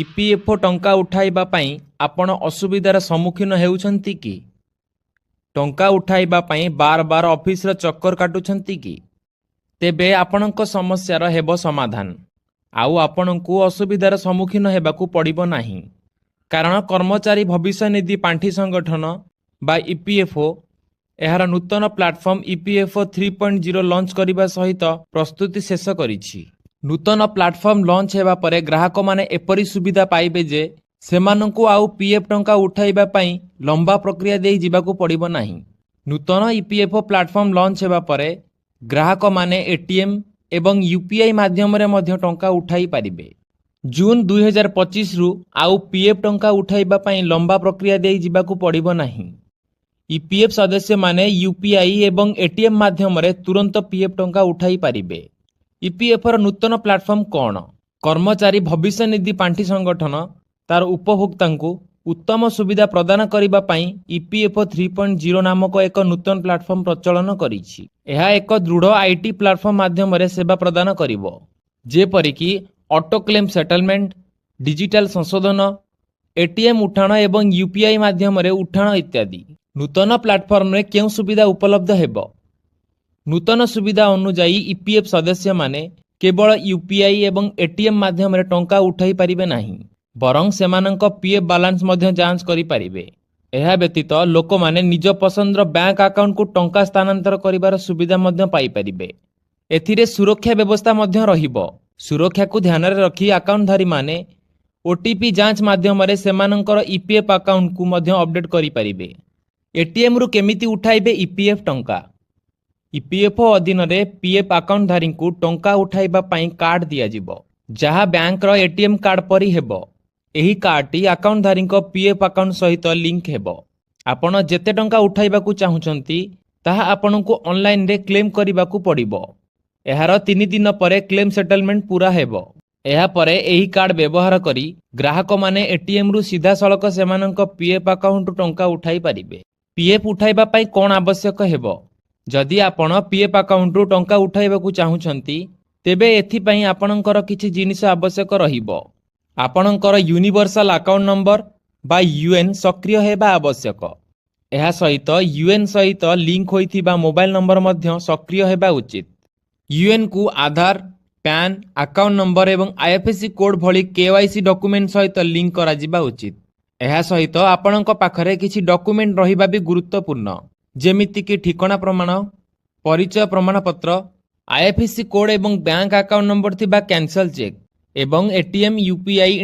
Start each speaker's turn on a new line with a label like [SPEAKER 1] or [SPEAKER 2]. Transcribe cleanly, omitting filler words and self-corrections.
[SPEAKER 1] EPFO ଟଙ୍କା ଉଠାଇବା ପାଇଁ ଆପଣ ଅସୁବିଧାର ସମ୍ମୁଖୀନ ହେଉଛନ୍ତି କି? ଟଙ୍କା ଉଠାଇବା ପାଇଁ ବାର ବାର ଅଫିସର ଚକ୍କର କାଟୁଛନ୍ତି କି? ତେବେ ଆପଣଙ୍କ ସମସ୍ୟାର ହେବ ସମାଧାନ। ଆଉ ଆପଣଙ୍କୁ ଅସୁବିଧାର ସମ୍ମୁଖୀନ ହେବାକୁ ପଡ଼ିବ ନାହିଁ। କାରଣ କର୍ମଚାରୀ ଭବିଷ୍ୟନିଧି ପାଣ୍ଠି ସଂଗଠନ ବା ଇପିଏଫ୍ଓ ଏହାର ନୂତନ ପ୍ଲାଟଫର୍ମ ଇପିଏଫ୍ଓ 3.0 ଲଞ୍ଚ କରିବା ସହିତ ପ୍ରସ୍ତୁତି ଶେଷ କରିଛି। ନୂତନ ପ୍ଲାଟଫର୍ମ ଲଞ୍ଚ ହେବା ପରେ ଗ୍ରାହକମାନେ ଏପରି ସୁବିଧା ପାଇବେ ଯେ ସେମାନଙ୍କୁ ଆଉ ପିଏଫ୍ ଟଙ୍କା ଉଠାଇବା ପାଇଁ ଲମ୍ବା ପ୍ରକ୍ରିୟା ଦେଇ ଯିବାକୁ ପଡ଼ିବ ନାହିଁ। ନୂତନ ଇପିଏଫ୍ଓ ପ୍ଲାଟଫର୍ମ ଲଞ୍ଚ ହେବା ପରେ ଗ୍ରାହକମାନେ ଏଟିଏମ୍ ଏବଂ ୟୁପିଆଇ ମାଧ୍ୟମରେ ମଧ୍ୟ ଟଙ୍କା ଉଠାଇ ପାରିବେ। ଜୁନ୍ 2025ରୁ ଆଉ ପିଏଫ୍ ଟଙ୍କା ଉଠାଇବା ପାଇଁ ଲମ୍ବା ପ୍ରକ୍ରିୟା ଦେଇ ଯିବାକୁ ପଡ଼ିବ ନାହିଁ। ଇପିଏଫ୍ ସଦସ୍ୟମାନେ ୟୁପିଆଇ ଏବଂ ଏଟିଏମ୍ ମାଧ୍ୟମରେ ତୁରନ୍ତ ପିଏଫ୍ ଟଙ୍କା ଉଠାଇ ପାରିବେ। ଇପିଏଫ୍ର ନୂତନ ପ୍ଲାଟଫର୍ମ କ'ଣ? କର୍ମଚାରୀ ଭବିଷ୍ୟନିଧି ପାଣ୍ଠି ସଂଗଠନ ତାର ଉପଭୋକ୍ତାଙ୍କୁ ଉତ୍ତମ ସୁବିଧା ପ୍ରଦାନ କରିବା ପାଇଁ ଇପିଏଫ୍ଓ 3.0 ନାମକ ଏକ ନୂତନ ପ୍ଲାଟଫର୍ମ ପ୍ରଚଳନ କରିଛି। ଏହା ଏକ ଦୃଢ଼ ଆଇଟି ପ୍ଲାଟଫର୍ମ ମାଧ୍ୟମରେ ସେବା ପ୍ରଦାନ କରିବ, ଯେପରିକି ଅଟୋ କ୍ଲେମ୍ ସେଟଲମେଣ୍ଟ, ଡିଜିଟାଲ ସଂଶୋଧନ, ଏଟିଏମ୍ ଉଠାଣ ଏବଂ ୟୁପିଆଇ ମାଧ୍ୟମରେ ଉଠାଣ ଇତ୍ୟାଦି। ନୂତନ ପ୍ଲାଟଫର୍ମରେ କେଉଁ ସୁବିଧା ଉପଲବ୍ଧ ହେବ? ନୂତନ ସୁବିଧା ଅନୁଯାୟୀ ଇପିଏଫ୍ ସଦସ୍ୟମାନେ କେବଳ ୟୁପିଆଇ ଏବଂ ଏଟିଏମ୍ ମାଧ୍ୟମରେ ଟଙ୍କା ଉଠାଇ ପାରିବେ ନାହିଁ, ବରଂ ସେମାନଙ୍କ ପିଏଫ୍ ବାଲାନ୍ସ ମଧ୍ୟ ଯାଞ୍ଚ କରିପାରିବେ। ଏହା ବ୍ୟତୀତ ଲୋକମାନେ ନିଜ ପସନ୍ଦର ବ୍ୟାଙ୍କ ଆକାଉଣ୍ଟକୁ ଟଙ୍କା ସ୍ଥାନାନ୍ତର କରିବାର ସୁବିଧା ମଧ୍ୟ ପାଇପାରିବେ। ଏଥିରେ ସୁରକ୍ଷା ବ୍ୟବସ୍ଥା ମଧ୍ୟ ରହିବ। ସୁରକ୍ଷାକୁ ଧ୍ୟାନରେ ରଖି ଆକାଉଣ୍ଟଧାରୀମାନେ ଓଟିପି ଯାଞ୍ଚ ମାଧ୍ୟମରେ ସେମାନଙ୍କର ଇପିଏଫ୍ ଆକାଉଣ୍ଟକୁ ମଧ୍ୟ ଅପଡେଟ୍ କରିପାରିବେ। ଏଟିଏମ୍ରୁ କେମିତି ଉଠାଇବେ ଇପିଏଫ୍ ଟଙ୍କା? ଇପିଏଫ୍ଓ ଅଧୀନରେ ପିଏଫ୍ ଆକାଉଣ୍ଟଧାରୀଙ୍କୁ ଟଙ୍କା ଉଠାଇବା ପାଇଁ କାର୍ଡ ଦିଆଯିବ, ଯାହା ବ୍ୟାଙ୍କର ଏଟିଏମ୍ କାର୍ଡ ପରି ହେବ। ଏହି କାର୍ଡଟି ଆକାଉଣ୍ଟଧାରୀଙ୍କ ପିଏଫ୍ ଆକାଉଣ୍ଟ ସହିତ ଲିଙ୍କ ହେବ। ଆପଣ ଯେତେ ଟଙ୍କା ଉଠାଇବାକୁ ଚାହୁଁଛନ୍ତି ତାହା ଆପଣଙ୍କୁ ଅନଲାଇନରେ କ୍ଲେମ୍ କରିବାକୁ ପଡ଼ିବ। ଏହାର 3 ଦିନ ପରେ କ୍ଲେମ୍ ସେଟଲମେଣ୍ଟ ପୁରା ହେବ। ଏହାପରେ ଏହି କାର୍ଡ ବ୍ୟବହାର କରି ଗ୍ରାହକମାନେ ଏଟିଏମ୍ରୁ ସିଧାସଳଖ ସେମାନଙ୍କ ପିଏଫ୍ ଆକାଉଣ୍ଟରୁ ଟଙ୍କା ଉଠାଇ ପାରିବେ। ପିଏଫ୍ ଉଠାଇବା ପାଇଁ କ'ଣ ଆବଶ୍ୟକ ହେବ? ଯଦି ଆପଣ ପିଏଫ୍ ଆକାଉଣ୍ଟରୁ ଟଙ୍କା ଉଠାଇବାକୁ ଚାହୁଁଛନ୍ତି, ତେବେ ଏଥିପାଇଁ ଆପଣଙ୍କର କିଛି ଜିନିଷ ଆବଶ୍ୟକ ରହିବ। ଆପଣଙ୍କର ୟୁନିଭର୍ସାଲ ଆକାଉଣ୍ଟ ନମ୍ବର ବା ୟୁଏନ୍ ସକ୍ରିୟ ହେବା ଆବଶ୍ୟକ। ଏହା ସହିତ ୟୁଏନ୍ ସହିତ ଲିଙ୍କ ହୋଇଥିବା ମୋବାଇଲ ନମ୍ବର ମଧ୍ୟ ସକ୍ରିୟ ହେବା ଉଚିତ। ୟୁଏନ୍କୁ ଆଧାର, ପ୍ୟାନ୍, ଆକାଉଣ୍ଟ ନମ୍ବର ଏବଂ ଆଇଏଫ୍ଏସ୍ସି କୋଡ୍ ଭଳି କେୱାଇସି ଡକୁମେଣ୍ଟ ସହିତ ଲିଙ୍କ କରାଯିବା ଉଚିତ। ଏହା ସହିତ ଆପଣଙ୍କ ପାଖରେ କିଛି ଡକୁମେଣ୍ଟ ରହିବା ବି ଗୁରୁତ୍ୱପୂର୍ଣ୍ଣ, ଯେମିତିକି ଠିକଣା ପ୍ରମାଣ, ପରିଚୟ ପ୍ରମାଣପତ୍ର, ଆଇଏଫ୍ଏସ୍ସି କୋଡ୍ ଏବଂ ବ୍ୟାଙ୍କ ଆକାଉଣ୍ଟ ନମ୍ବର ଥିବା କ୍ୟାନସଲ ଚେକ୍ ଏବଂ ଏଟିଏମ୍ ୟୁପିଆଇ